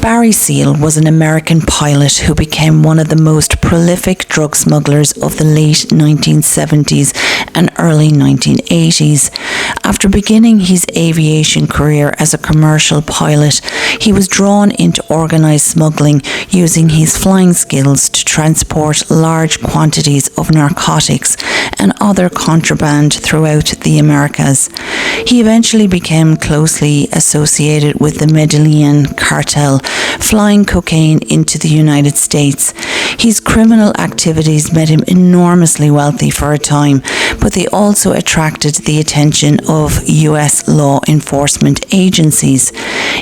Barry Seal was an American pilot who became one of the most prolific drug smugglers of the late 1970s and early 1980s. After beginning his aviation career as a commercial pilot, he was drawn into organised smuggling using his flying skills to transport large quantities of narcotics and other contraband throughout the Americas. He eventually became closely associated with the Medellin cartel, flying cocaine into the United States. His criminal activities made him enormously wealthy for a time, but they also attracted the attention of US law enforcement agencies.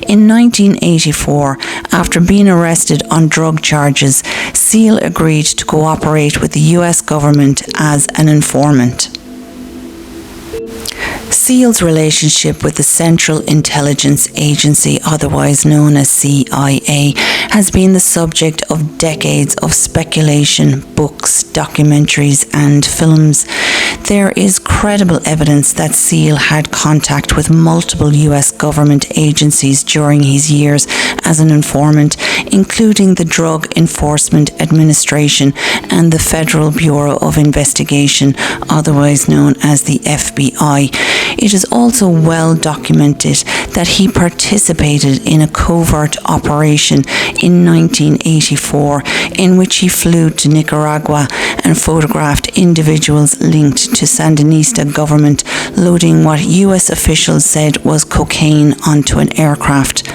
In 1984, after being arrested on drug charges, Seal agreed to cooperate with the US government as an informant. Seal's relationship with the Central Intelligence Agency, otherwise known as CIA, has been the subject of decades of speculation, books, documentaries, and films. There is credible evidence that Seal had contact with multiple US government agencies during his years as an informant, including the Drug Enforcement Administration and the Federal Bureau of Investigation, otherwise known as the FBI. It is also well documented that he participated in a covert operation in 1984 in which he flew to Nicaragua and photographed individuals linked to Sandinista government loading what US officials said was cocaine onto an aircraft.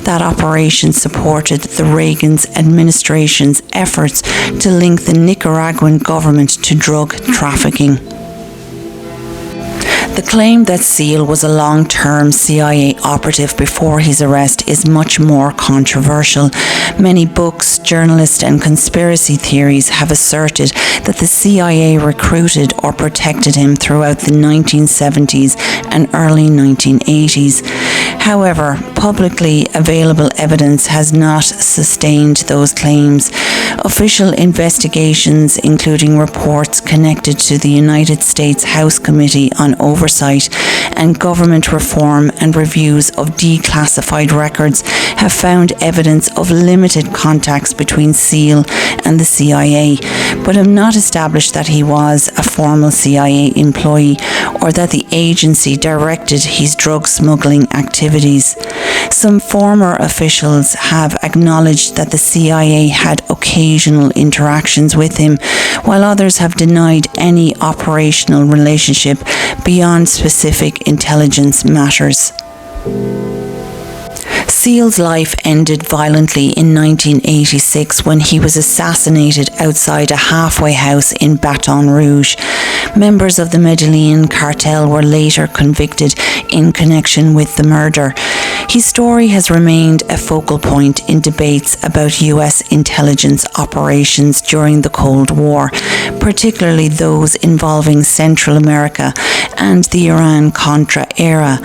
That operation supported the Reagan administration's efforts to link the Nicaraguan government to drug trafficking. The claim that Seal was a long-term CIA operative before his arrest is much more controversial. Many books, journalists, and conspiracy theories have asserted that the CIA recruited or protected him throughout the 1970s and early 1980s. However, publicly available evidence has not sustained those claims. Official investigations, including reports connected to the United States House Committee on Oversight and Government Reform and reviews of declassified records, have found evidence of limited contacts between Seal and the CIA, but have not established that he was a formal CIA employee or that the agency directed his drug smuggling activities. Some former officials have acknowledged that the CIA had occasional interactions with him, while others have denied any operational relationship beyond specific intelligence matters. Seal's life ended violently in 1986 when he was assassinated outside a halfway house in Baton Rouge. Members of the Medellin cartel were later convicted in connection with the murder. His story has remained a focal point in debates about US intelligence operations during the Cold War, particularly those involving Central America and the Iran-Contra era.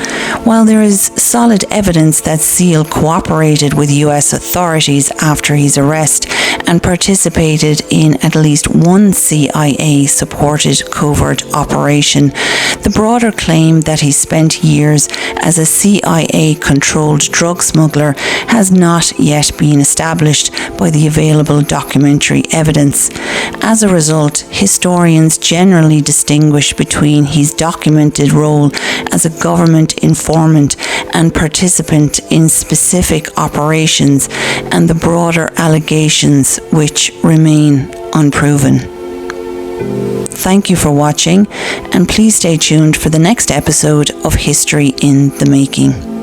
While there is solid evidence that Seal cooperated with US authorities after his arrest and participated in at least one CIA-supported covert operation, the broader claim that he spent years as a CIA-controlled drug smuggler has not yet been established by the available documentary evidence. As a result, historians generally distinguish between his documented role as a government informant and participant in specific operations and the broader allegations which remain unproven. Thank you for watching, and please stay tuned for the next episode of History in the Making.